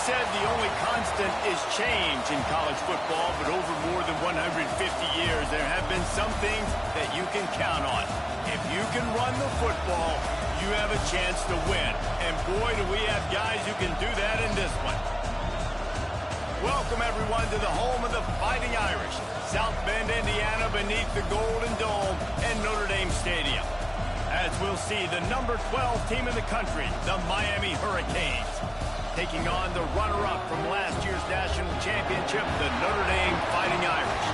said the only constant is change in college football, but over more than 150 years, there have been some things that you can count on. If you can run the football, you have a chance to win. And boy, do we have guys who can do that in this one. Welcome, everyone, to the home of the Fighting Irish, South Bend, Indiana, beneath the Golden Dome and Notre Dame Stadium. As we'll see, the number 12 team in the country, the Miami Hurricanes, taking on the runner-up from last year's national championship, the Notre Dame Fighting Irish.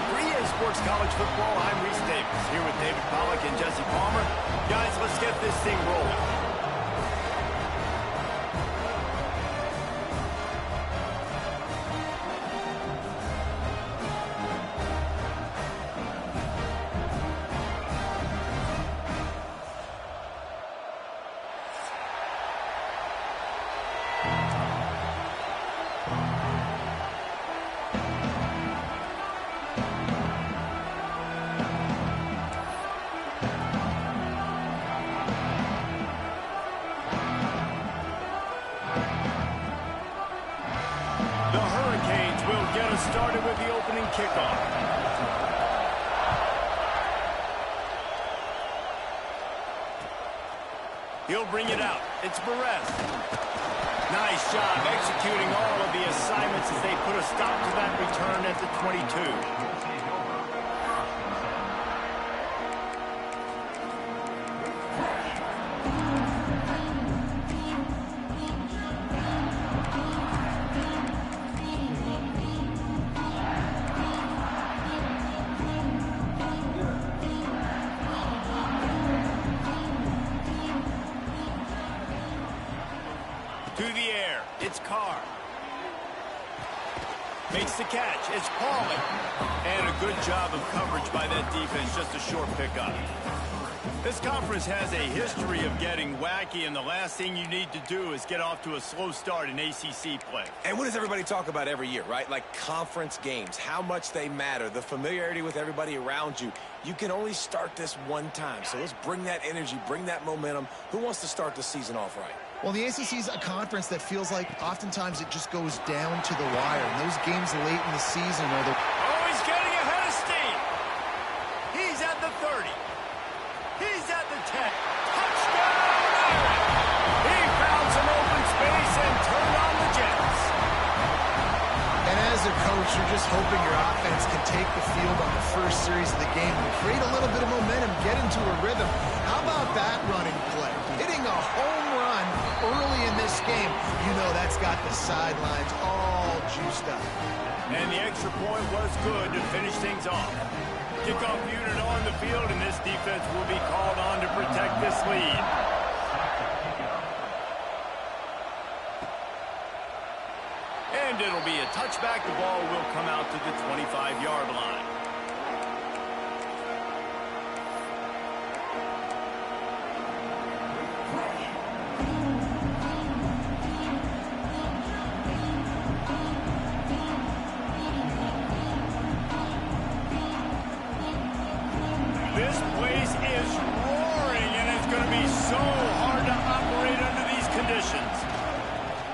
For EA Sports College Football, I'm Reese Davis, here with David Pollack and Jesse Palmer. Guys, let's get this thing rolling. The Hurricanes will get us started with the opening kickoff. He'll bring it out. It's Perez. Nice job executing all of the assignments as they put a stop to that return at the 22. To the air, it's Carr. Makes the catch, it's Pauly. And a good job of coverage by that defense, just a short pickup. This conference has a history of getting wacky, and the last thing you need to do is get off to a slow start in ACC play. And what does everybody talk about every year, right? Like conference games, how much they matter, the familiarity with everybody around you. You can only start this one time, so let's bring that energy, bring that momentum. Who wants to start the season off right? Well, the ACC is a conference that feels like oftentimes it just goes down to the wire. And those games late in the season where they're... Oh, he's getting ahead of steam. He's at the 30. He's at the 10. Touchdown, Irish! He found some open space and turned on the Jets. And as a coach, you're just hoping your offense can take the field on the first series of the game and create a little bit of momentum, get into a rhythm. How about that running play? Hitting a home run early in this game. You know that's got the sidelines all juiced up. And the extra point was good to finish things off. Kickoff unit on the field, and this defense will be called on to protect this lead. And it'll be a touchback. The ball will come out to the 25-yard line. This place is roaring, and it's going to be so hard to operate under these conditions.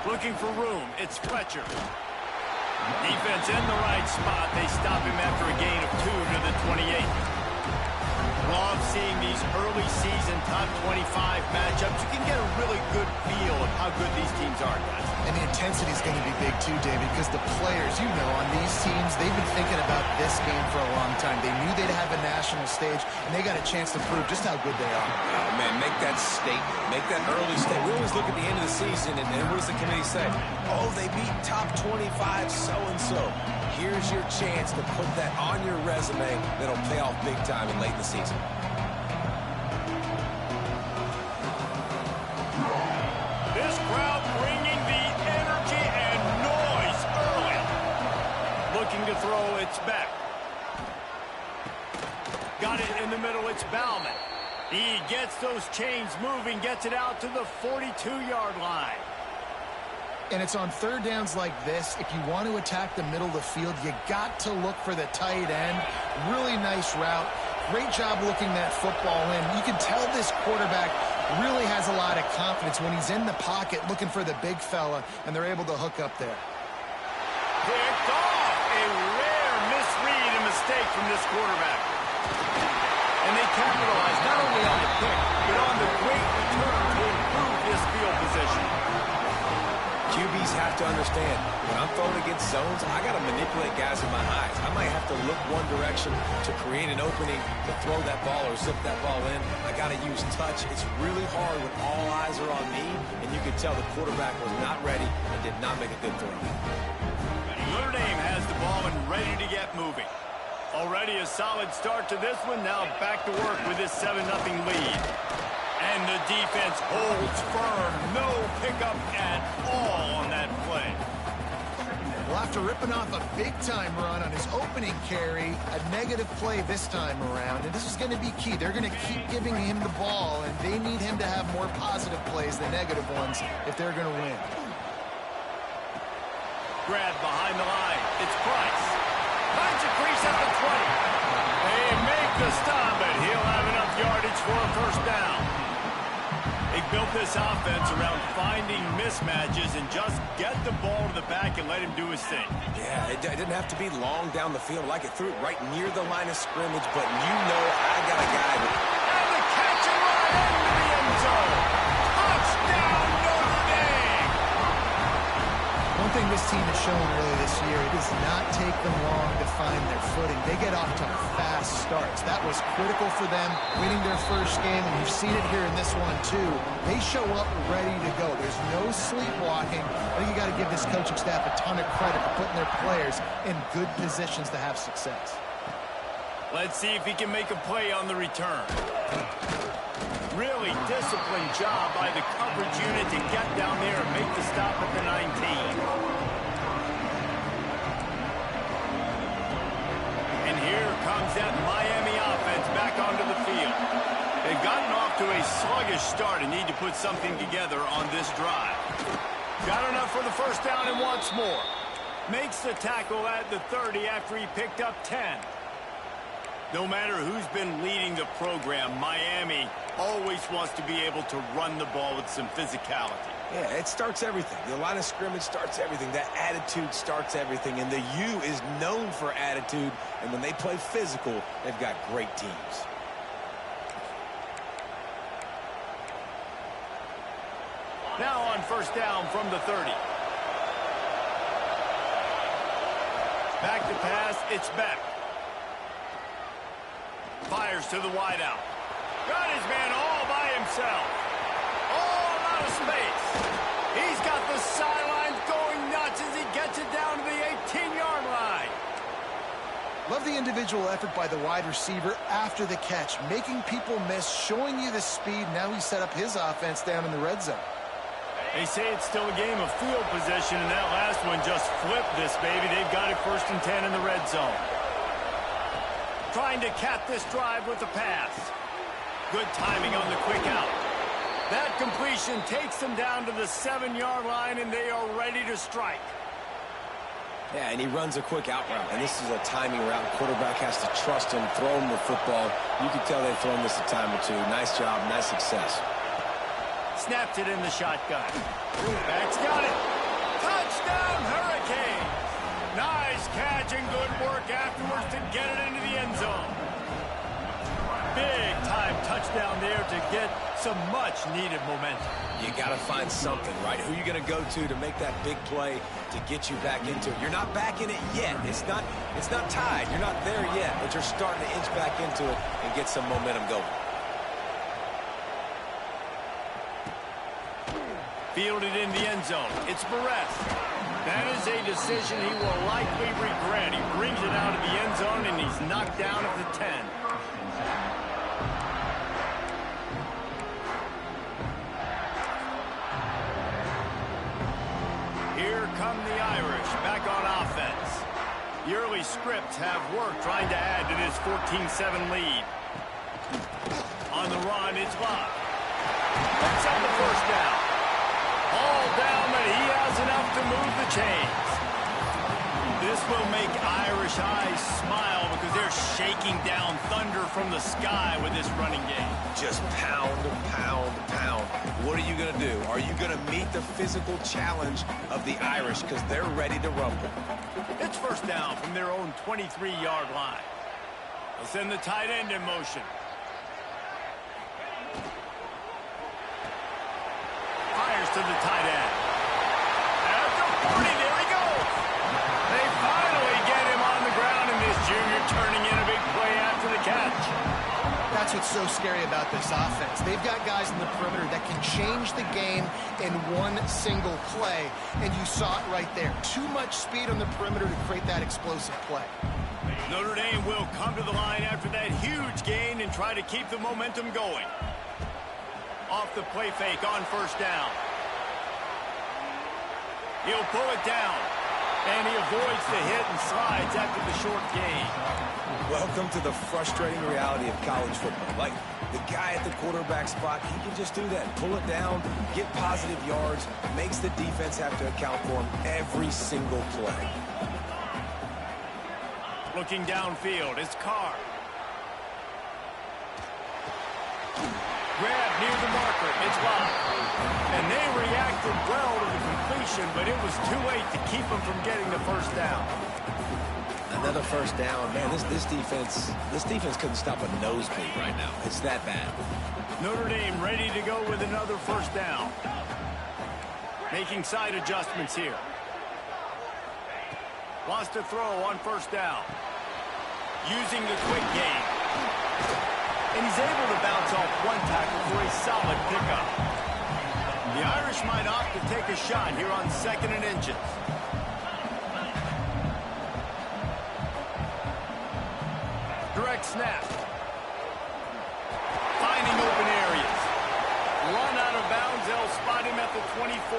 Looking for room, it's Fletcher. Defense in the right spot. They stop him after a gain of 2 to the 28. Love seeing these early season top 25 matchups. You can get a really good feel of how good these teams are, guys. And the intensity is going to be big too, David, because the players, you know, on these teams, they've been thinking about this game for a long time. They knew they'd have a national stage, and they got a chance to prove just how good they are. Oh, man, make that statement. Make that early statement. We always look at the end of the season, and what does the committee say? Oh, they beat top 25 so-and-so. Here's your chance to put that on your resume that'll pay off big time and late in the season. This crowd bringing the energy and noise early. Looking to throw, it's back. Got it in the middle, it's Bauman. He gets those chains moving, gets it out to the 42-yard line. And it's on third downs like this. If you want to attack the middle of the field, you got to look for the tight end. Really nice route. Great job looking that football in. You can tell this quarterback really has a lot of confidence when he's in the pocket looking for the big fella, and they're able to hook up there. Picked off. A rare misread and mistake from this quarterback. And they capitalize not only on the pick, but on the great return to improve this field position. QBs have to understand, when I'm throwing against zones, I got to manipulate guys in my eyes. I might have to look one direction to create an opening to throw that ball or zip that ball in. I got to use touch. It's really hard when all eyes are on me, and you can tell the quarterback was not ready and did not make a good throw. Notre Dame has the ball and ready to get moving. Already a solid start to this one. Now back to work with this 7-0 lead. And the defense holds firm. No pickup at all on that play. Well, after ripping off a big-time run on his opening carry, a negative play this time around. And this is going to be key. They're going to keep giving him the ball, and they need him to have more positive plays than negative ones if they're going to win. Grab behind the line. It's Price. Finds a crease at the 20. They make the stop, and he'll have enough yardage for a first down. They built this offense around finding mismatches and just get the ball to the back and let him do his thing. Yeah, it didn't have to be long down the field. Like it threw it right near the line of scrimmage, but you know I got a guy. And the catch and run into the end zone. Touchdown, Notre Dame! One thing this team has shown really this year, it does not take them long to find their footing. They get off to fast starts. That was critical for them, winning their first game, and you've seen it here in this one too. They show up ready to go. There's no sleepwalking. I think you got to give this coaching staff a ton of credit for putting their players in good positions to have success. Let's see if he can make a play on the return. Really disciplined job by the coverage unit to get down there and make the stop at the 19. And here comes that Miami offense back onto the field. They've gotten off to a sluggish start and need to put something together on this drive. Got enough for the first down and wants more. Makes the tackle at the 30 after he picked up 10. No matter who's been leading the program, Miami always wants to be able to run the ball with some physicality. Yeah, it starts everything. The line of scrimmage starts everything. That attitude starts everything. And the U is known for attitude. And when they play physical, they've got great teams. Now on first down from the 30. Back to pass, it's Beck. Fires to the wideout. Got his man all by himself. All out of space. He's got the sidelines going nuts as he gets it down to the 18-yard line. Love the individual effort by the wide receiver after the catch, making people miss, showing you the speed. Now he set up his offense down in the red zone. They say it's still a game of field position, and that last one just flipped this baby. They've got it 1st and 10 in the red zone. Trying to cap this drive with the pass. Good timing on the quick out. That completion takes them down to the 7-yard line, and they are ready to strike. Yeah, and he runs a quick out route, and this is a timing route. The quarterback has to trust him, throw him the football. You can tell they've thrown this a time or two. Nice job, nice success. Snapped it in the shotgun. Back's got it. Touchdown, Hurricanes. Nice catch and good work afterwards to get it into the end zone. Big time touchdown there to get some much needed momentum. You got to find something, right? Who are you going to go to make that big play to get you back into it? You're not back in it yet. It's not tied. You're not there yet, but you're starting to inch back into it and get some momentum going. Fielded in the end zone. It's Barres. That is a decision he will likely regret. He brings it out of the end zone, and he's knocked down at the 10. Here come the Irish back on offense. The early scripts have worked trying to add to this 14-7 lead. On the run, it's Locke. Picks up the first down. All down, but he has enough to move the chains. This will make Irish eyes smile because they're shaking down thunder from the sky with this running game. Just pound, pound, pound. What are you going to do? Are you going to meet the physical challenge of the Irish because they're ready to rumble? It's first down from their own 23-yard line. They'll send the tight end in motion. Fires to the tight end. At the 40, there he goes. They finally get him on the ground, and this junior turning in a big play after the catch. That's what's so scary about this offense. They've got guys in the perimeter that can change the game in one single play, and you saw it right there. Too much speed on the perimeter to create that explosive play. Notre Dame will come to the line after that huge gain and try to keep the momentum going. Off the play fake on first down. He'll pull it down, and he avoids the hit and slides after the short gain. Welcome to the frustrating reality of college football. Like, the guy at the quarterback spot, he can just do that. Pull it down, get positive yards, makes the defense have to account for him every single play. Looking downfield, it's Carr. Grab near the marker, it's Lott. And they reacted well to the completion, but it was too late to keep them from getting the first down. Another first down. Man, this defense couldn't stop a nosebleed right now. It's that bad. Notre Dame ready to go with another first down. Making side adjustments here. Wants to throw on first down. Using the quick game. And he's able to bounce off one tackle for a solid pickup. The Irish might opt to take a shot here on 2nd and inches. Direct snap. Finding open areas. Run out of bounds. They'll spot him at the 24.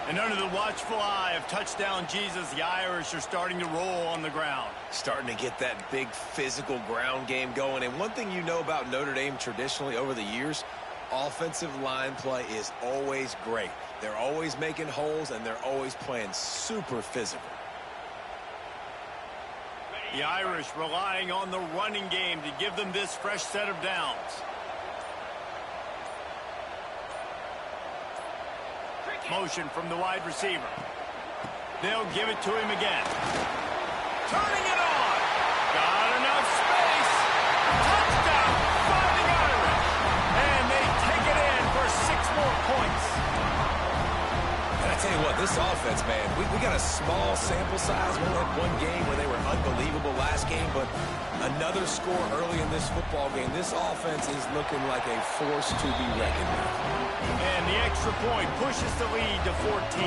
And under the watchful eye of touchdown Jesus, the Irish are starting to roll on the ground. Starting to get that big physical ground game going. And one thing you know about Notre Dame traditionally over the years, offensive line play is always great. They're always making holes, and they're always playing super physical. The Irish relying on the running game to give them this fresh set of downs. Motion from the wide receiver. They'll give it to him again. Turning it on. Got enough space. Touchdown. Fighting Irish. And they take it in for 6 more points. And I tell you what, this offense, man, we got a small sample size. We only had one game where they were unbelievable last game, but another score early in this football game. This offense is looking like a force to be reckoned with. And the extra point pushes the lead to 14.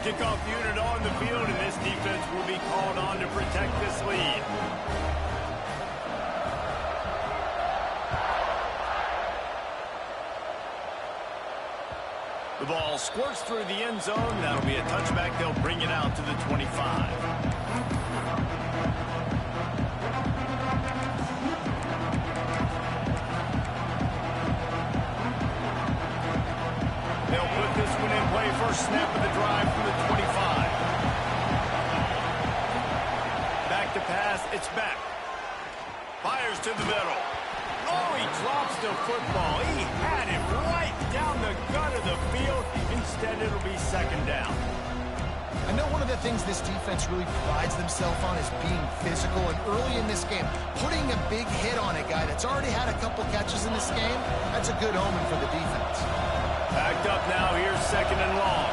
Kickoff unit on the field, and this defense will be called on to protect this lead. The ball squirts through the end zone. That'll be a touchback. They'll bring it out to the 25. They'll put this one in play. First snap of the drive from the 25. Back to pass. It's back. Fires to the middle. Oh, he drops the football. He had it right down the gut of the field. Instead, it'll be 2nd down. I know one of the things this defense really prides themselves on is being physical, and early in this game, putting a big hit on a guy that's already had a couple catches in this game, that's a good omen for the defense. Backed up now, here's 2nd and long.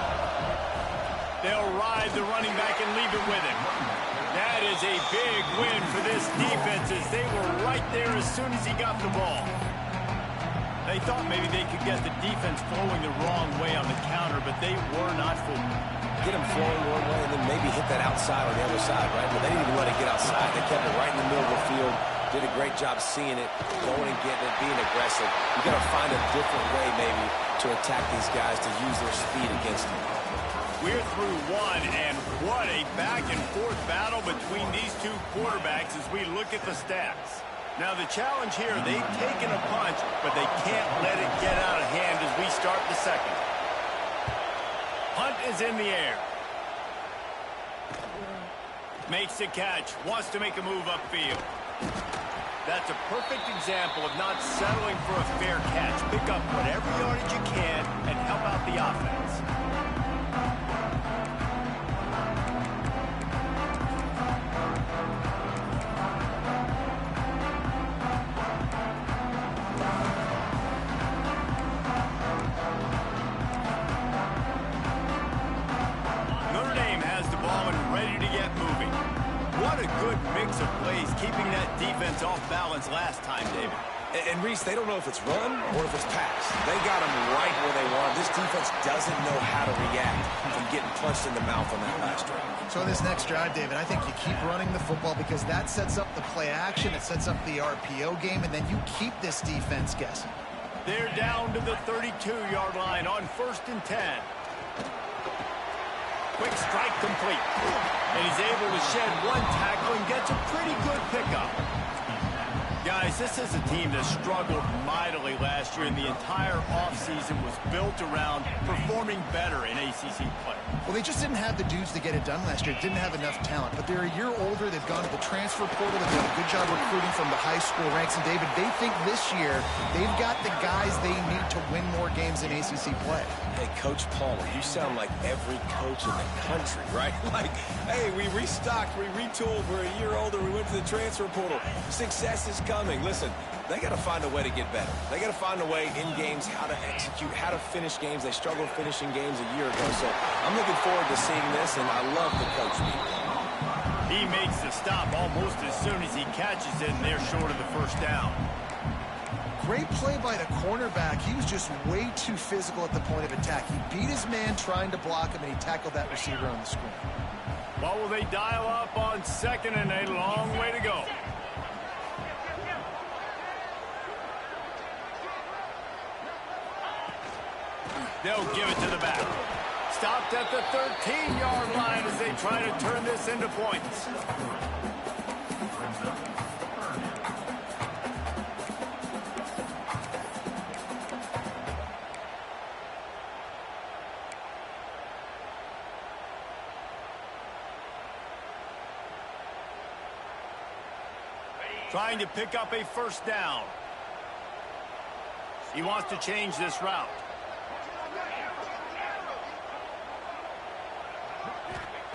They'll ride the running back and leave it with him. That is a big win for this defense, as they were right there as soon as he got the ball. They thought maybe they could get the defense flowing the wrong way on the counter, but they were not fooled. Get them flowing one way and then maybe hit that outside on the other side, right? But they didn't even let it get outside. They kept it right in the middle of the field. Did a great job seeing it, going and getting it, being aggressive. You got to find a different way maybe to attack these guys, to use their speed against them. We're through one, and what a back-and-forth battle between these two quarterbacks as we look at the stats. Now the challenge here, they've taken a punch, but they can't let it get out of hand as we start the second. Punt is in the air. Makes the catch, wants to make a move upfield. That's a perfect example of not settling for a fair catch. Pick up whatever yardage you can and help out the offense. Notre Dame has the ball and ready to get moving. What a good mix of plays, keeping that defense off balance last time, David. And Reese, they don't know if it's run or if it's pass. They got them right where they want. This defense doesn't know how to react from getting punched in the mouth on that last drive. So in this next drive, David, I think you keep running the football because that sets up the play action, it sets up the RPO game, and then you keep this defense guessing. They're down to the 32-yard line on 1st and 10. Quick strike complete. And he's able to shed one tackle and gets a pretty good pickup. Guys, this is a team that struggled mightily last year, and the entire offseason was built around performing better in ACC play. Well, they just didn't have the dudes to get it done last year. Didn't have enough talent. But they're a year older. They've gone to the transfer portal. They've done a good job recruiting from the high school ranks. And, David, they think this year they've got the guys they need to win more games in ACC play. Hey, Coach Palmer, you sound like every coach in the country, right? Like, hey, we restocked, we retooled, we're a year older, we went to the transfer portal. Success is coming. Listen, they got to find a way to get better. They got to find a way in games how to execute, how to finish games. They struggled finishing games a year ago. So I'm looking forward to seeing this, and I love the coach meeting. He makes the stop almost as soon as he catches it, and they're short of the first down. Great play by the cornerback. He was just way too physical at the point of attack. He beat his man trying to block him, and he tackled that receiver on the screen. What will they dial up on 2nd and a long way to go? They'll give it to the back. Stopped at the 13-yard line as they try to turn this into points. Trying to pick up a first down. He wants to change this route.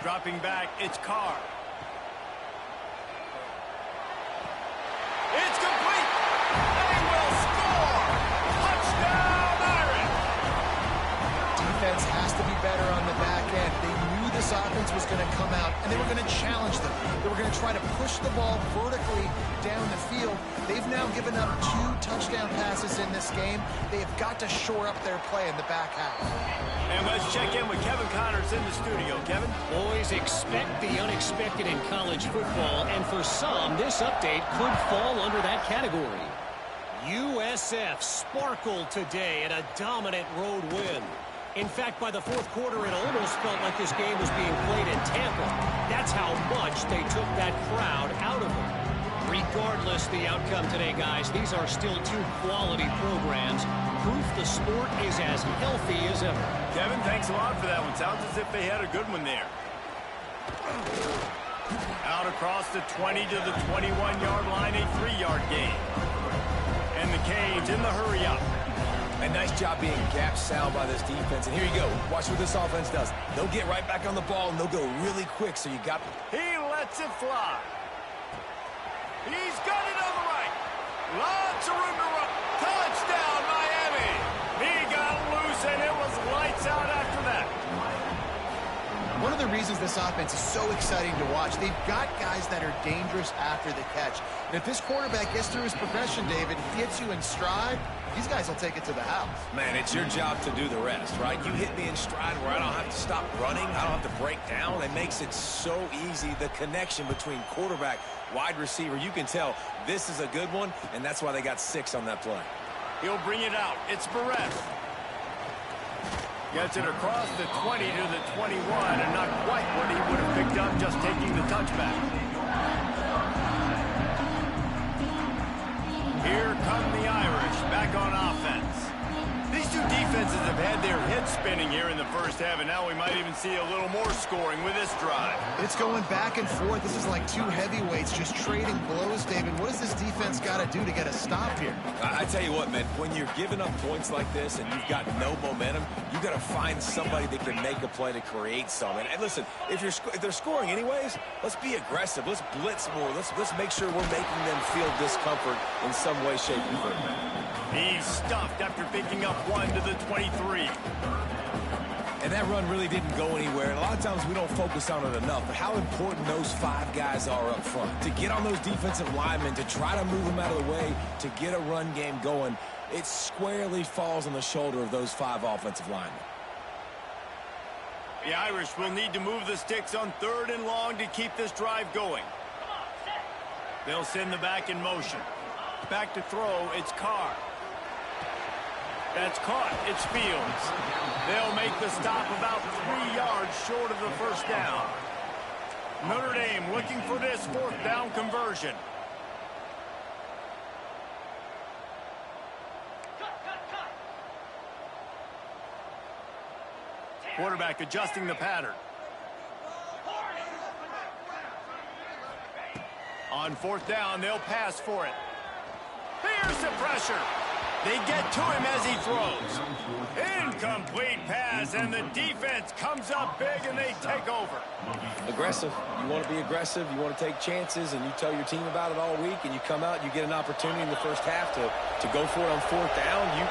Dropping back, it's Carr. It's complete. They will score. Touchdown, Iron. Defense has to be better on the back end. They knew this offense was going to come out, and they were going to challenge them. They were going to try to push the ball vertically down the field. They've now given up 2 touchdown passes in this game. They have got to shore up their play in the back half. And let's check in with Kevin Connors in the studio. Kevin? Boys, expect the unexpected in college football, and for some, this update could fall under that category. USF sparkled today in a dominant road win. In fact, by the 4th quarter, it almost felt like this game was being played in Tampa. That's how much they took that crowd out of it. Regardless the outcome today, guys, these are still 2 quality programs. Proof the sport is as healthy as ever. Kevin, thanks a lot for that one. Sounds as if they had a good one there. Out across the 20 to the 21-yard line, a 3-yard gain. And the Canes in the hurry-up. A nice job being gap sound by this defense. And here you go. Watch what this offense does. They'll get right back on the ball, and they'll go really quick, so you got... He lets it fly. He's got it on the right. Lots of room to run. Touchdown, Miami. He got loose, and it was lights out after that. One of the reasons this offense is so exciting to watch, they've got guys that are dangerous after the catch. And if this quarterback gets through his progression, David, gets you in stride, these guys will take it to the house. Man, it's your job to do the rest, right? You hit me in stride where I don't have to stop running. I don't have to break down. It makes it so easy, the connection between quarterback, wide receiver. You can tell this is a good one, and that's why they got 6 on that play. He'll bring it out. It's Barrett. Gets it across the 20 to the 21, and not quite what he would have picked up just taking the touchback. Here come the Irish back on offense. These two defenses have had their heads spinning here in the first half, and now we might even see a little more scoring with this drive. It's going back and forth. This is like two heavyweights just trading blows, David. What does this defense got to do to get a stop here? I tell you what, man, when you're giving up points like this and you've got no momentum, you've got to find somebody that can make a play to create something. And listen, if they're scoring anyways, let's be aggressive. Let's blitz more. Let's make sure we're making them feel discomfort in some way, shape, or form. He's stuffed after picking up one to the 23. And that run really didn't go anywhere. And a lot of times we don't focus on it enough. But how important those 5 guys are up front. To get on those defensive linemen, to try to move them out of the way, to get a run game going, it squarely falls on the shoulder of those 5 offensive linemen. The Irish will need to move the sticks on 3rd and long to keep this drive going. They'll send the back in motion. Back to throw, it's Carr. That's caught. It's Fields. They'll make the stop about 3 yards short of the first down. Notre Dame looking for this 4th down conversion. Quarterback adjusting the pattern. On 4th down, they'll pass for it. Here's the pressure. They get to him as he throws. Incomplete pass, and the defense comes up big, and they take over. Aggressive. You want to be aggressive. You want to take chances, and you tell your team about it all week, and you come out and you get an opportunity in the first half to go for it on 4th down.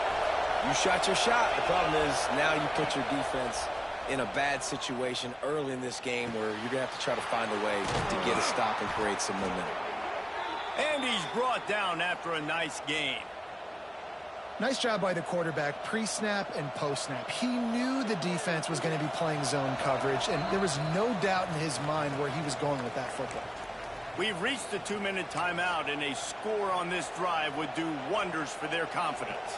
You shot your shot. The problem is now you put your defense in a bad situation early in this game where you're going to have to try to find a way to get a stop and create some momentum. And he's brought down after a nice game. Nice job by the quarterback, pre-snap and post-snap. He knew the defense was going to be playing zone coverage, and there was no doubt in his mind where he was going with that football. We've reached the 2-minute timeout, and a score on this drive would do wonders for their confidence.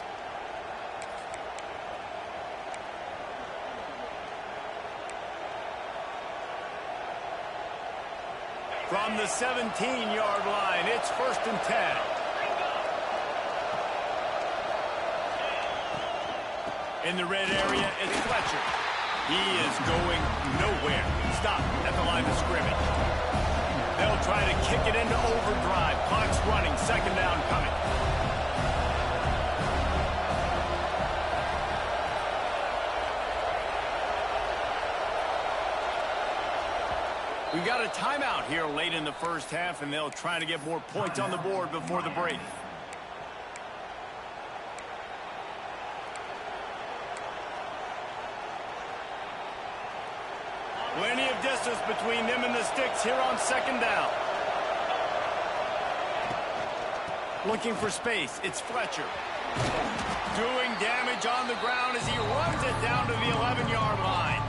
From the 17-yard line, it's 1st and 10. In the red area, it's Fletcher. He is going nowhere. Stop at the line of scrimmage. They'll try to kick it into overdrive. Clock's running. 2nd down coming. We've got a timeout here late in the first half, and they'll try to get more points on the board before the break. Plenty of distance between them and the sticks here on 2nd down. Looking for space. It's Fletcher. Doing damage on the ground as he runs it down to the 11-yard line.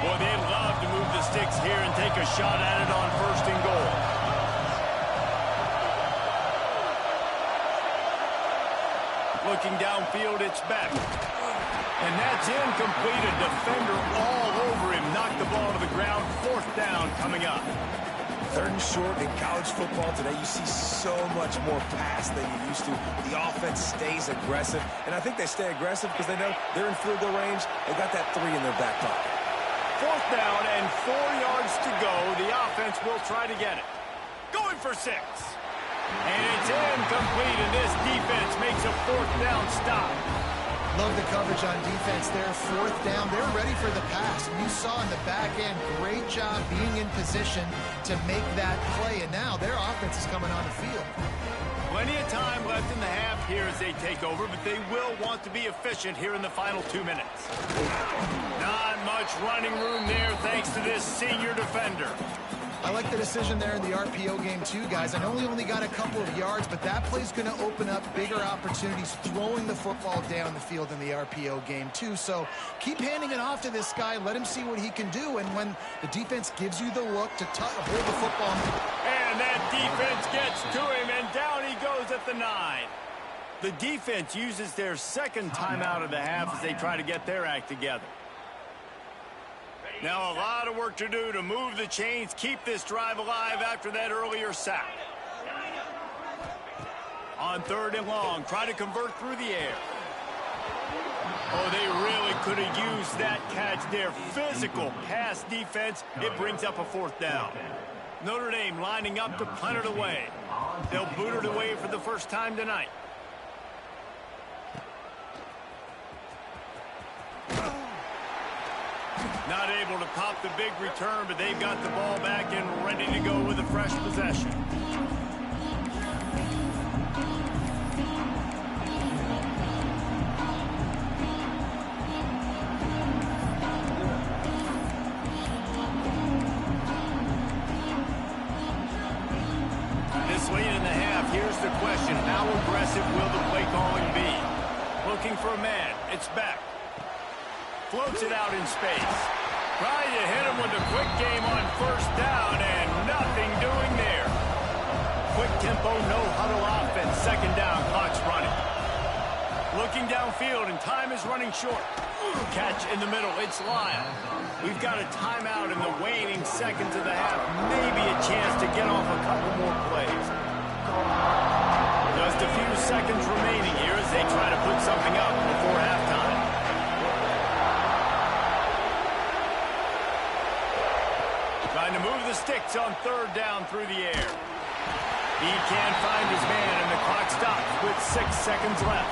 Boy, they'd love to move the sticks here and take a shot at it on 1st and goal. Looking downfield, it's Beck. And that's incomplete. A defender all over him. Knocked the ball to the ground. 4th down coming up. 3rd and short in college football today, you see so much more pass than you used to. The offense stays aggressive. And I think they stay aggressive because they know they're in field goal range. They got that 3 in their back pocket. 4th down and 4 yards to go. The offense will try to get it. Going for 6. And it's incomplete, and this defense makes a 4th down stop. Love the coverage on defense there. 4th down. They're ready for the pass. And you saw in the back end, great job being in position to make that play. And now their offense is coming on the field. Plenty of time left in the half here as they take over, but they will want to be efficient here in the final 2 minutes. Not much running room there thanks to this senior defender. I like the decision there in the RPO game too, guys. I know he only got a couple of yards, but that play's going to open up bigger opportunities throwing the football down the field in the RPO game too. So keep handing it off to this guy. Let him see what he can do. And when the defense gives you the look to hold the football. And that defense gets to him, and down he goes at the 9. The defense uses their second timeout of the half as they try to get their act together. Now a lot of work to do to move the chains, keep this drive alive after that earlier sack. On 3rd and long, try to convert through the air. Oh, they really could have used that catch. Their physical pass defense, it brings up a 4th down. Notre Dame lining up to punt it away. They'll boot it away for the first time tonight. Not able to pop the big return, but they've got the ball back and ready to go with a fresh possession. This late in the half, here's the question. How aggressive will the play calling be? Looking for a man. It's back. Floats it out in space. Trying to hit him with a quick game on 1st down, and nothing doing there. Quick tempo, no huddle offense. 2nd down, clock's running. Looking downfield, and time is running short. Catch in the middle, it's Lyle. We've got a timeout in the waning seconds of the half. Maybe a chance to get off a couple more plays. Just a few seconds remaining here as they try to put something up before halftime. Trying to move the sticks on 3rd down through the air. He can't find his man, and the clock stops with 6 seconds left.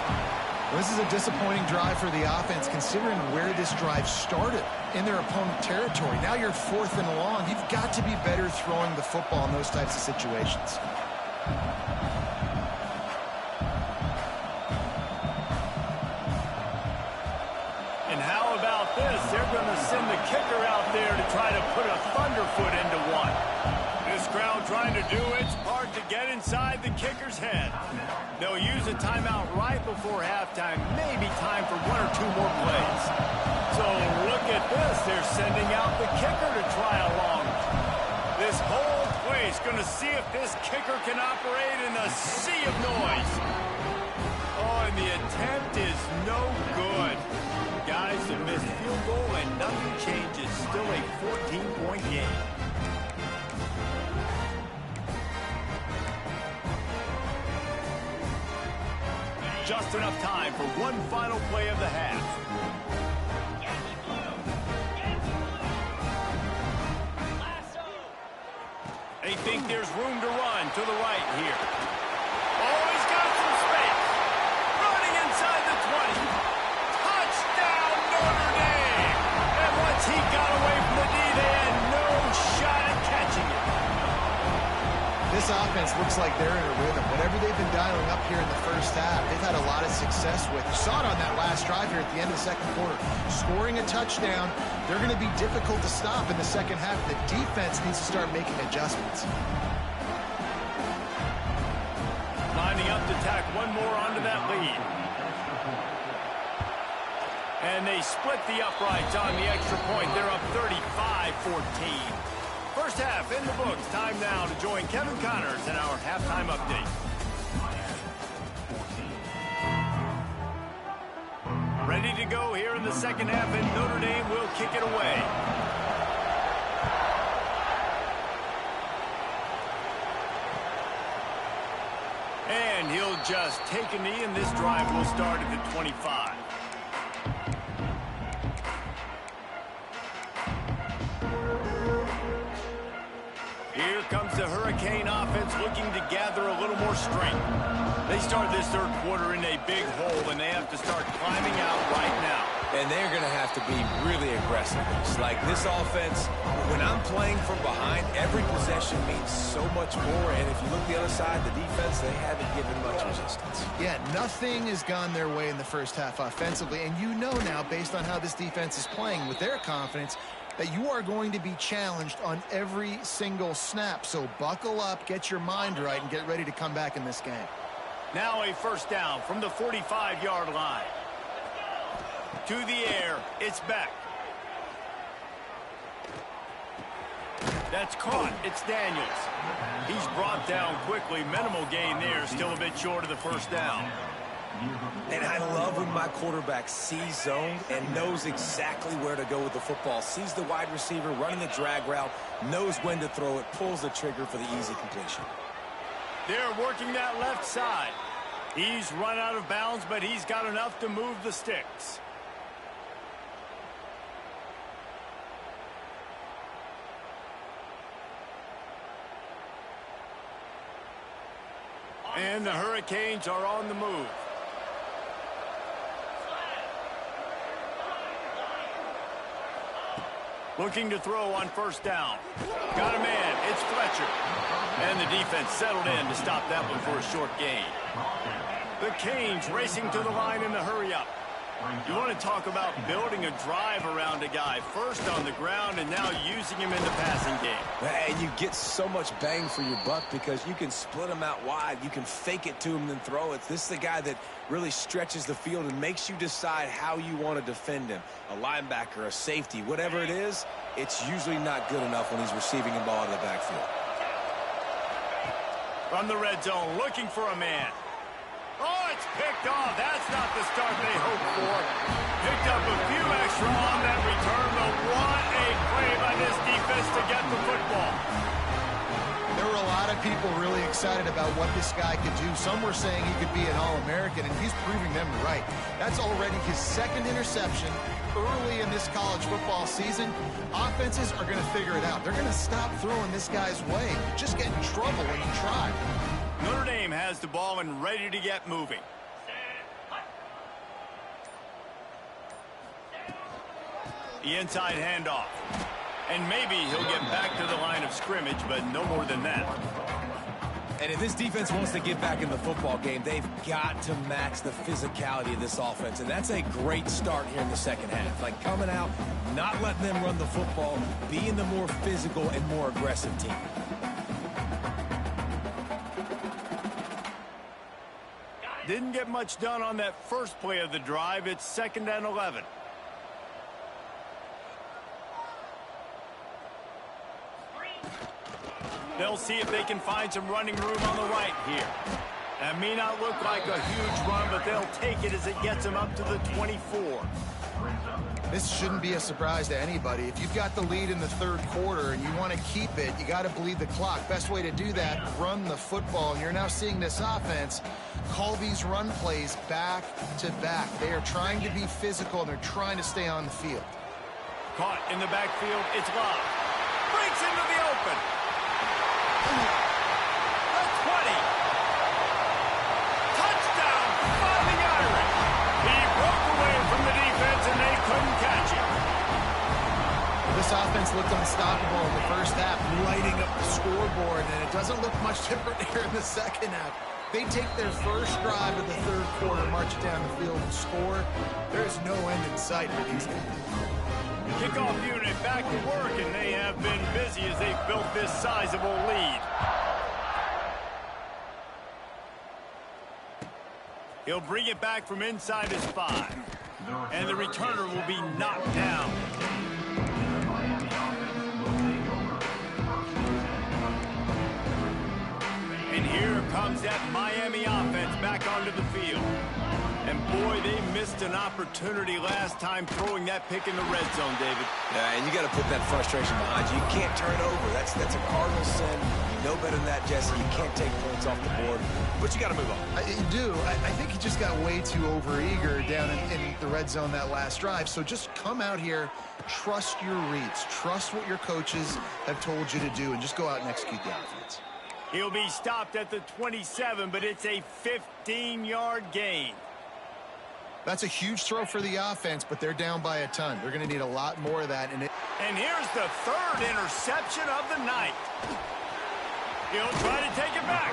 Well, this is a disappointing drive for the offense, considering where this drive started, in their opponent territory. Now you're 4th and long. You've got to be better throwing the football in those types of situations. And how about this? They're going to send the kicker out there to try to put a thunderfoot into one. This crowd trying to do its part to get inside the kicker's head. They'll use a timeout right before halftime. Maybe time for 1 or 2 more plays. So look at this. They're sending out the kicker to try along. This whole place going to see if this kicker can operate in a sea of noise. Oh, and the attempt is no good. Guys, a missed field goal and nothing changes. Still a 14-point game. Just enough time for one final play of the half. They think there's room to run to the right here. Oh, he's got some space. Running inside the 20. Touchdown, Notre Dame. And once he got away from the D, they had no shot at catching it. This offense looks like they're in a rhythm. Whatever they've been dialing up here in the first half, they've had a lot of success with. You saw it on that last drive here at the end of the 2nd quarter. Scoring a touchdown, they're going to be difficult to stop in the 2nd half. The defense needs to start making adjustments. Lining up to tack one more onto that lead. And they split the uprights on the extra point. They're up 35-14. First half in the books. Time now to join Kevin Connors in our halftime update. Ready to go here in the 2nd half, and Notre Dame will kick it away. And he'll just take a knee, and this drive will start at the 25. Here comes the Hurricane offense looking to gather a little more strength. They start this 3rd quarter in a big hole, and they have to start climbing out right now. And they're going to have to be really aggressive. It's like this offense, when I'm playing from behind, every possession means so much more. And if you look the other side, the defense, they haven't given much resistance. Yeah, nothing has gone their way in the first half offensively. And you know now, based on how this defense is playing with their confidence, that you are going to be challenged on every single snap. So buckle up, get your mind right, and get ready to come back in this game. Now a first down from the 45-yard line. To the air, it's back. That's caught. It's Daniels. He's brought down quickly. Minimal gain there. Still a bit short of the first down. And I love when my quarterback sees zone and knows exactly where to go with the football. Sees the wide receiver running the drag route, knows when to throw it, pulls the trigger for the easy completion. They're working that left side. He's run out of bounds, but he's got enough to move the sticks. And the Hurricanes are on the move. Looking to throw on first down. Got a man. It's Fletcher. And the defense settled in to stop that one for a short gain. The Canes racing to the line in the hurry-up. You want to talk about building a drive around a guy. First on the ground and now using him in the passing game. And you get so much bang for your buck because you can split him out wide. You can fake it to him and then throw it. This is the guy that really stretches the field and makes you decide how you want to defend him. A linebacker, a safety, whatever it is, it's usually not good enough when he's receiving a ball in the backfield. From the red zone, looking for a man. Oh, it's picked off. That's not the start they hoped for. Picked up a few extra on that return, but what a play by this defense to get the football. There were a lot of people really excited about what this guy could do. Some were saying he could be an All-American, and he's proving them right. That's already his second interception early in this college football season. Offenses are going to figure it out. They're going to stop throwing this guy's way. You just get in trouble when you try. Notre Dame has the ball and ready to get moving. The inside handoff. And maybe he'll get back to the line of scrimmage, but no more than that. And if this defense wants to get back in the football game, they've got to match the physicality of this offense. And that's a great start here in the second half. Like coming out, not letting them run the football, being the more physical and more aggressive team. Didn't get much done on that first play of the drive. It's 2nd and 11. They'll see if they can find some running room on the right here. That may not look like a huge run, but they'll take it as it gets them up to the 24. This shouldn't be a surprise to anybody. If you've got the lead in the third quarter and you want to keep it, you got to bleed the clock. Best way to do that, run the football. And you're now seeing this offense call these run plays back to back. They are trying to be physical, and they're trying to stay on the field. Caught in the backfield, it's Love. Breaks into the open. The 20. Touchdown, Fighting Irish. He broke away from the defense, and they couldn't catch him. This offense looked unstoppable in the first half, lighting up the scoreboard, and it doesn't look much different here in the second half. They take their first drive of the third quarter, march down the field, and score. There is no end in sight for these guys. Kickoff unit back to work, and they have been busy as they've built this sizable lead. He'll bring it back from inside his 5. And the returner will be knocked down. And here comes that Miami offense back onto the field. And boy, they missed an opportunity last time throwing that pick in the red zone, David. Yeah, and you got to put that frustration behind you. You can't turn it over. That's a cardinal sin. You know better than that, Jesse. You can't take points off the board, but you got to move on. You do. I think he just got way too overeager down in the red zone that last drive. So just come out here, trust your reads, trust what your coaches have told you to do, and just go out and execute the offense. He'll be stopped at the 27, but it's a 15-yard gain. That's a huge throw for the offense, but they're down by a ton. They're going to need a lot more of that. And here's the third interception of the night. He'll try to take it back.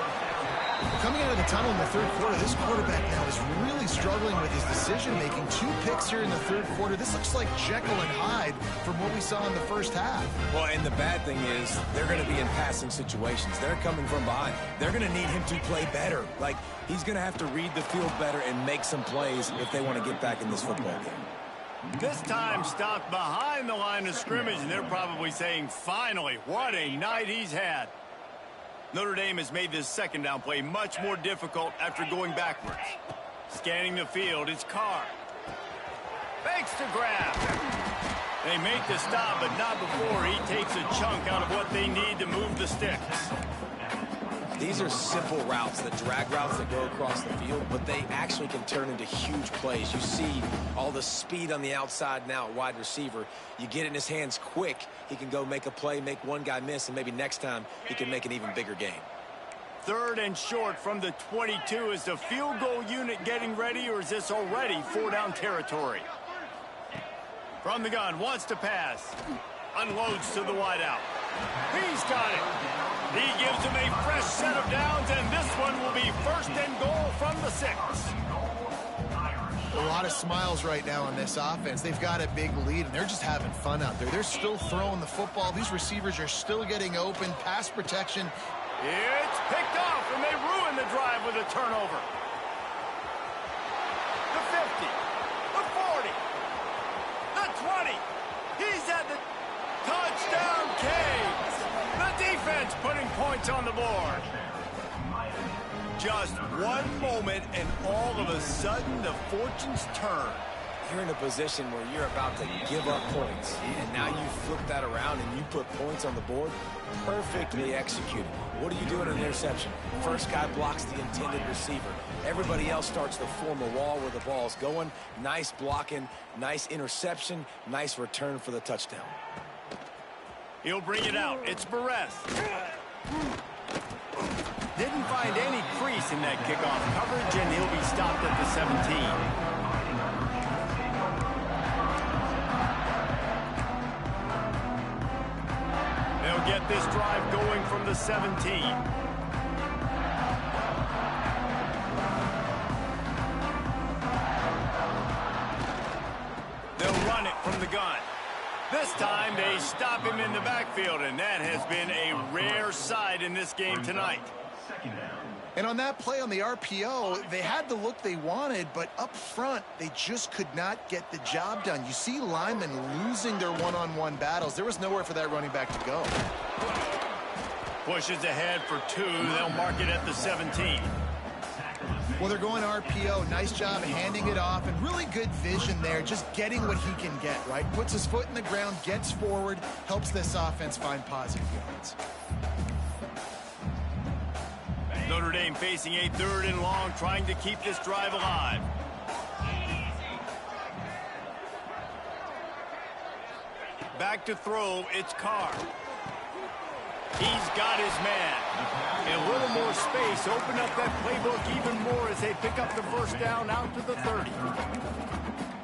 Coming out of the tunnel in the third quarter, this quarterback now is really struggling with his decision-making. 2 picks here in the third quarter. This looks like Jekyll and Hyde from what we saw in the first half. Well, and the bad thing is they're going to be in passing situations. They're coming from behind. They're going to need him to play better. Like, he's going to have to read the field better and make some plays if they want to get back in this football game. This time stopped behind the line of scrimmage, and they're probably saying, finally, what a night he's had. Notre Dame has made this second down play much more difficult after going backwards. Scanning the field, it's Carr. Fakes to grab. They make the stop, but not before he takes a chunk out of what they need to move the sticks. These are simple routes, the drag routes that go across the field, but they actually can turn into huge plays. You see all the speed on the outside now at wide receiver. You get it in his hands quick, he can go make a play, make one guy miss, and maybe next time he can make an even bigger game. 3rd and short from the 22. Is the field goal unit getting ready, or is this already 4-down territory? From the gun, wants to pass. Unloads to the wideout. He's got it. He gives him a fresh set of downs, and this one will be 1st and goal from the 6. A lot of smiles right now on this offense. They've got a big lead, and they're just having fun out there. They're still throwing the football. These receivers are still getting open. Pass protection. It's picked off, and they ruin the drive with a turnover. The 50, the 40, the 20. He's at the touchdown cage. The defense putting points on the board. Just one moment, and all of a sudden, the fortunes turn. You're in a position where you're about to give up points, and now you flip that around and you put points on the board. Perfectly executed. What do you do in an interception? First guy blocks the intended receiver. Everybody else starts to form a wall where the ball's going. Nice blocking, nice interception, nice return for the touchdown. He'll bring it out. It's Barres. Didn't find any crease in that kickoff coverage, and he'll be stopped at the 17. They'll get this drive going from the 17. They'll run it from the gun. This time they stop him in the backfield, and that has been a rare sight in this game tonight. And on that play on the RPO, they had the look they wanted, but up front, they just could not get the job done. You see linemen losing their one-on-one battles. There was nowhere for that running back to go. Pushes ahead for 2. They'll mark it at the 17. Well, they're going RPO. Nice job handing it off, and really good vision there, just getting what he can get, right? Puts his foot in the ground, gets forward, helps this offense find positive yards. Notre Dame facing a 3rd and long, trying to keep this drive alive. Back to throw, it's Carr. He's got his man. And a little more space, open up that playbook even more as they pick up the 1st down out to the 30.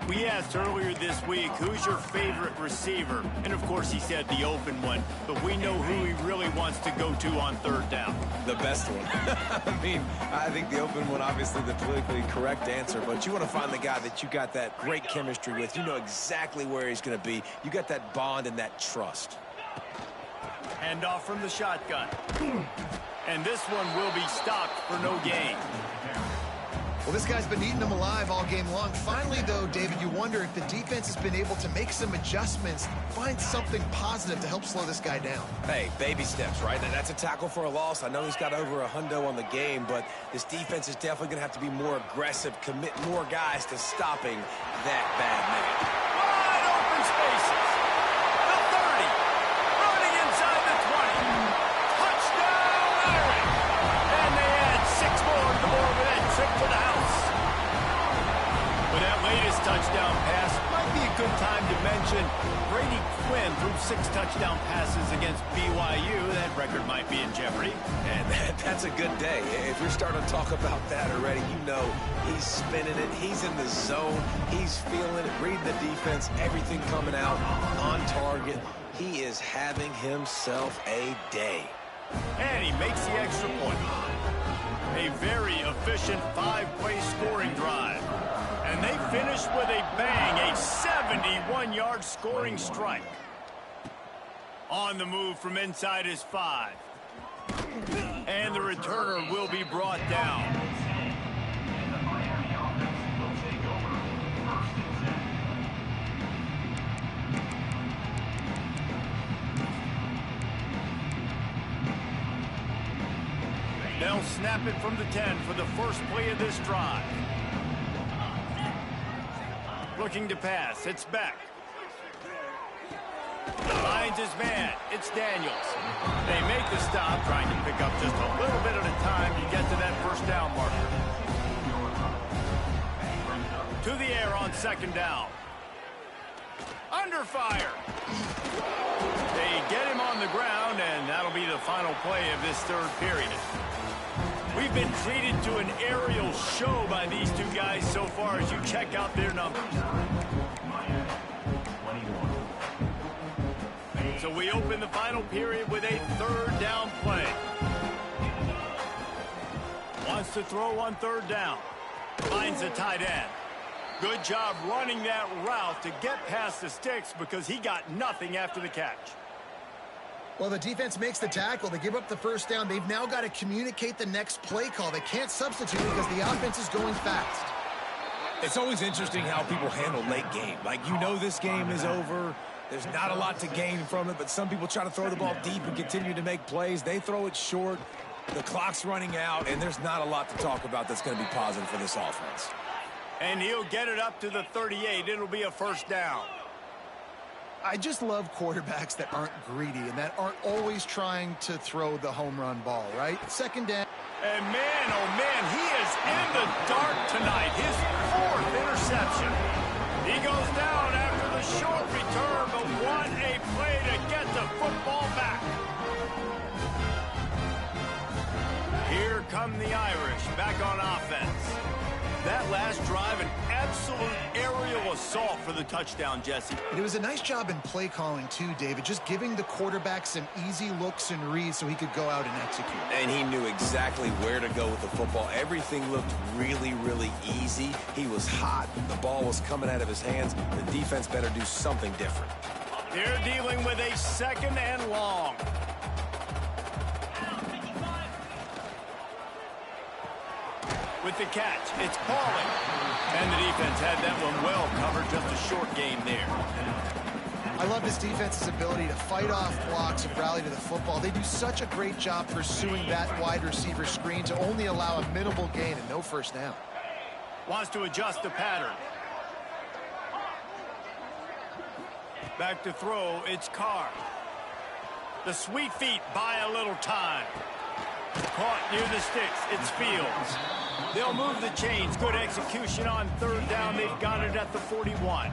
We asked earlier this week, who's your favorite receiver? And of course he said the open one, but we know who he really wants to go to on 3rd down. The best one. I mean, I think the open one, obviously the politically correct answer, but you want to find the guy that you got that great chemistry with. You know exactly where he's going to be. You got that bond and that trust. Hand off from the shotgun. And this one will be stopped for no gain. Well, this guy's been eating them alive all game long. Finally, though, David, you wonder if the defense has been able to make some adjustments, find something positive to help slow this guy down. Hey, baby steps, right? And that's a tackle for a loss. I know he's got over a hundo on the game, but this defense is definitely going to have to be more aggressive, commit more guys to stopping that bad man. Wide open spaces. The 30. Running inside the 20. Touchdown, Irish. And they add 6 more to the board with that trip to the house. With that latest touchdown pass, might be a good time to mention Brady Quinn threw 6 touchdown passes against BYU. That record might be in jeopardy. And that's a good day. If you're starting to talk about that already, you know he's spinning it. He's in the zone. He's feeling it, reading the defense, everything coming out on target. He is having himself a day. And he makes the extra point. A very efficient 5-play scoring drive. And they finished with a bang, a 71-yard scoring strike. On the move from inside his 5. And the returner will be brought down. They'll snap it from the 10 for the first play of this drive. Looking to pass. It's Beck. Finds his man. It's Daniels. They make the stop, trying to pick up just a little bit at a time to get to that first down marker. To the air on second down. Under fire. They get him on the ground, and that'll be the final play of this third period. We've been treated to an aerial show by these two guys so far as you check out their numbers. So we open the final period with a third down play. Wants to throw on third down. Finds the tight end. Good job running that route to get past the sticks because he got nothing after the catch. Well, the defense makes the tackle. They give up the first down. They've now got to communicate the next play call. They can't substitute because the offense is going fast. It's always interesting how people handle late game. Like, you know this game is over. There's not a lot to gain from it, but some people try to throw the ball deep and continue to make plays. They throw it short. The clock's running out, and there's not a lot to talk about that's going to be positive for this offense. And he'll get it up to the 38. It'll be a first down. I just love quarterbacks that aren't greedy and that aren't always trying to throw the home run ball, right? Second down. And man, oh man, he is in the dark tonight. His fourth interception. He goes down after the short return, but what a play to get the football back. Here come the Irish back on offense. That last drive, an absolute aerial assault for the touchdown, Jesse. It was a nice job in play calling, too, David, just giving the quarterback some easy looks and reads so he could go out and execute. And he knew exactly where to go with the football. Everything looked really, really easy. He was hot. The ball was coming out of his hands. The defense better do something different. They're dealing with a second and long. With the catch, it's Pauling. And the defense had that one well covered, just a short game there. I love this defense's ability to fight off blocks and rally to the football. They do such a great job pursuing that wide receiver screen to only allow a minimal gain and no first down. Wants to adjust the pattern. Back to throw, it's Carr. The sweet feet buy a little time. Caught near the sticks, it's Fields. They'll move the chains. Good execution on third down. They've got it at the 41.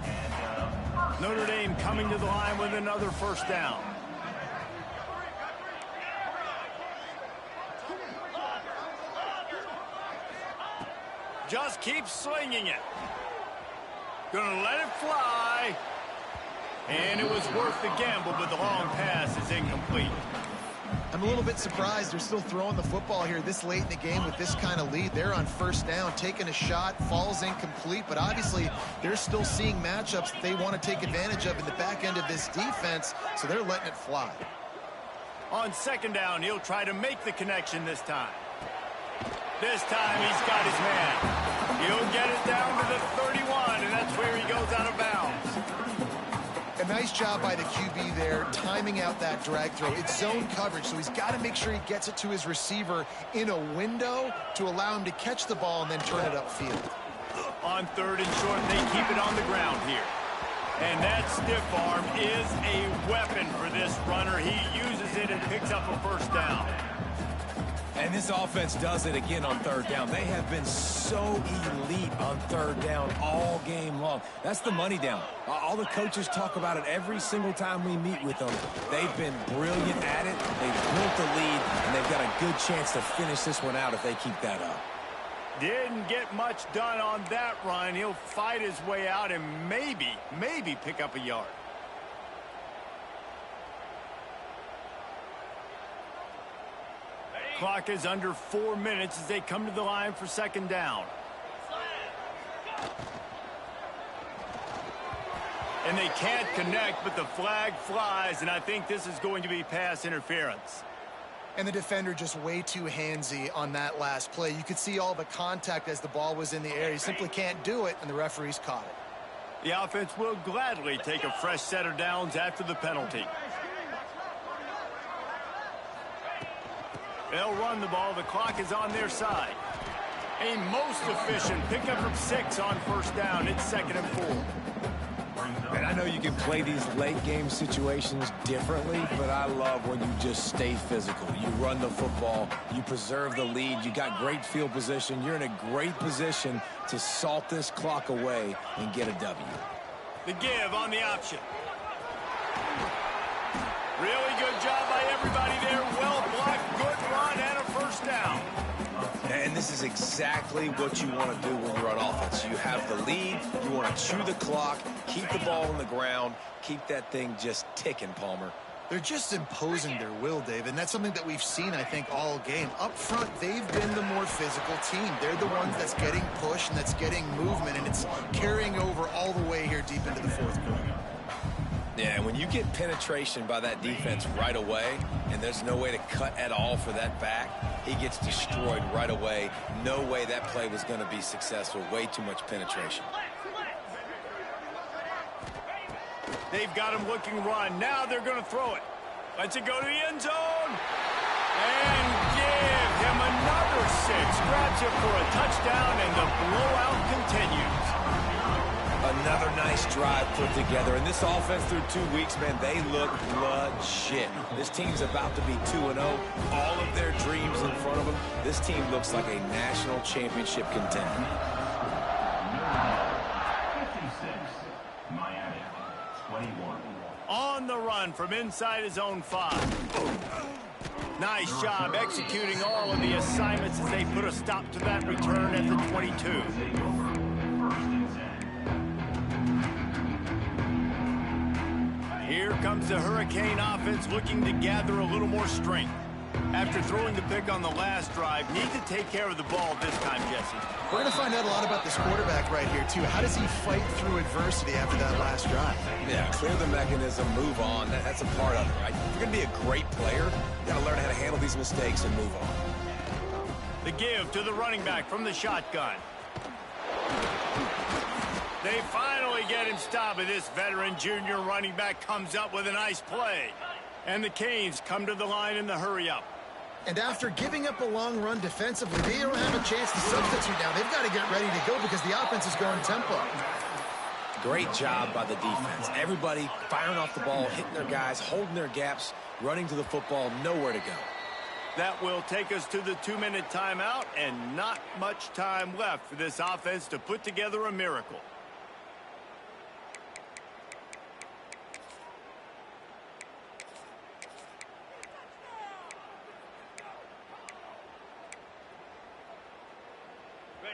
Notre Dame coming to the line with another first down. Just keep slinging it. Gonna let it fly. And it was worth the gamble, but the long pass is incomplete. I'm a little bit surprised they're still throwing the football here this late in the game with this kind of lead. They're on first down, taking a shot, falls incomplete, but obviously they're still seeing matchups that they want to take advantage of in the back end of this defense, so they're letting it fly. On second down, he'll try to make the connection this time. This time he's got his man. He'll get it down to the 31, and that's where he goes out of bounds. A nice job by the QB there, timing out that drag throw. It's zone coverage, so he's got to make sure he gets it to his receiver in a window to allow him to catch the ball and then turn it upfield. On third and short, they keep it on the ground here. And that stiff arm is a weapon for this runner. He uses it and picks up a first down. And this offense does it again on third down. They have been so elite on third down all game long. That's the money down. All the coaches talk about it every single time we meet with them. They've been brilliant at it. They've built the lead, and they've got a good chance to finish this one out if they keep that up. Didn't get much done on that run. He'll fight his way out and maybe pick up a yard. Clock is under 4 minutes as they come to the line for second down. And they can't connect, but the flag flies, and I think this is going to be pass interference. And the defender just way too handsy on that last play. You could see all the contact as the ball was in the air. He simply can't do it, and the referee's caught it. The offense will gladly take a fresh set of downs after the penalty. They'll run the ball. The clock is on their side. A most efficient pickup of 6 on first down. It's 2nd and 4. And I know you can play these late game situations differently, but I love when you just stay physical. You run the football, you preserve the lead, you got great field position. You're in a great position to salt this clock away and get a W. The give on the option. Really good job by everybody there. Well blocked, good run, and a first down. And this is exactly what you want to do when you're on offense. You have the lead, you want to chew the clock, keep the ball on the ground, keep that thing just ticking, Palmer. They're just imposing their will, Dave, and that's something that we've seen, I think, all game. Up front, they've been the more physical team. They're the ones that's getting pushed and that's getting movement, and it's carrying over all the way here deep into the fourth quarter. Yeah, when you get penetration by that defense right away, and there's no way to cut at all for that back, he gets destroyed right away. No way that play was going to be successful. Way too much penetration. They've got him looking run. Now they're going to throw it. Lets it go to the end zone. And give him another 6. Grabs it for a touchdown, and the blowout continues. Another nice drive put together. And this offense through 2 weeks, man, they look legit. This team's about to be 2-0. All of their dreams in front of them. This team looks like a national championship contender. On the run from inside his own 5. Nice job executing all of the assignments as they put a stop to that return at the 22. Here comes the Hurricane offense looking to gather a little more strength. After throwing the pick on the last drive, need to take care of the ball this time, Jesse. We're going to find out a lot about this quarterback right here, too. How does he fight through adversity after that last drive? Yeah, clear the mechanism, move on. That's a part of it, right? If you're going to be a great player, you got to learn how to handle these mistakes and move on. The give to the running back from the shotgun. They finally get him stopped, but this veteran junior running back comes up with a nice play. And the Canes come to the line in the hurry-up. And after giving up a long run defensively, they don't have a chance to substitute now. They've got to get ready to go because the offense is going tempo. Great job by the defense. Everybody firing off the ball, hitting their guys, holding their gaps, running to the football, nowhere to go. That will take us to the 2-minute timeout, and not much time left for this offense to put together a miracle.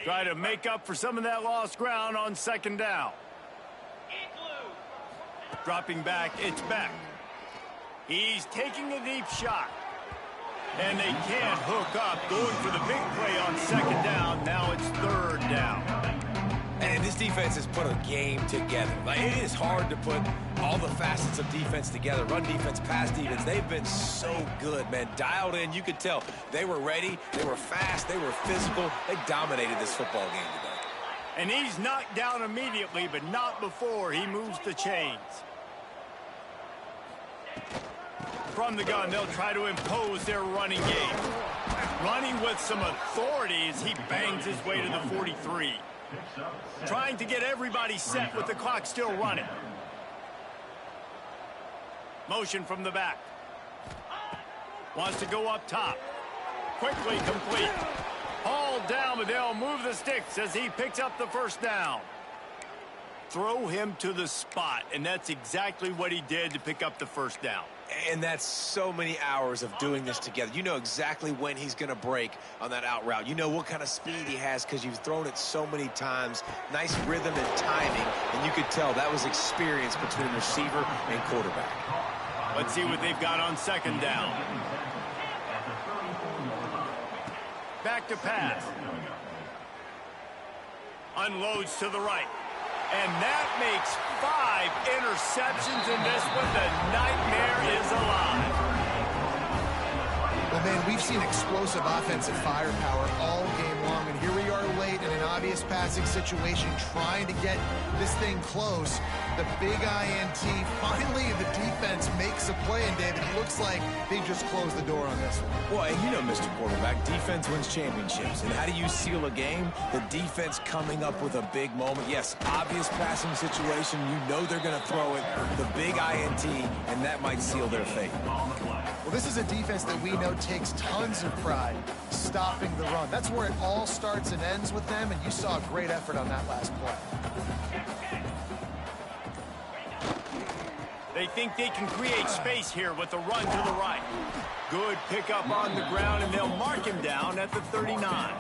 Try to make up for some of that lost ground on 2nd down. Dropping back, it's Beck. He's taking a deep shot. And they can't hook up. Going for the big play on 2nd down. Now it's 3rd down. And this defense has put a game together. Like, it is hard to put all the facets of defense together. Run defense, pass defense. They've been so good, man. Dialed in. You could tell they were ready. They were fast. They were physical. They dominated this football game today. And he's knocked down immediately, but not before he moves the chains. From the gun, they'll try to impose their running game. Running with some authority as he bangs his way to the 43. Trying to get everybody set with the clock still running. Motion from the back. Wants to go up top. Quickly complete. Hauled down, but they'll move the sticks as he picks up the 1st down. Throw him to the spot, and that's exactly what he did to pick up the 1st down. And that's so many hours of doing this together. You know exactly when he's going to break on that out route. You know what kind of speed he has because you've thrown it so many times. Nice rhythm and timing, and you could tell that was experience between receiver and quarterback. Let's see what they've got on 2nd down. Back to pass. Unloads to the right. And that makes 5 interceptions in this one. The nightmare is alive. Well, man, we've seen explosive offensive firepower all game long, and here we are late in an obvious passing situation trying to get this thing close. The big INT, finally the defense makes explosive play, and David, it looks like they just closed the door on this one. Well, and you know, Mr. Quarterback, defense wins championships. And how do you seal a game? The defense coming up with a big moment. Yes, obvious passing situation. You know they're going to throw it. The big INT, and that might seal their fate. Well, this is a defense that we know takes tons of pride stopping the run. That's where it all starts and ends with them, and you saw a great effort on that last play. They think they can create space here with the run to the right. Good pickup on the ground, and they'll mark him down at the 39.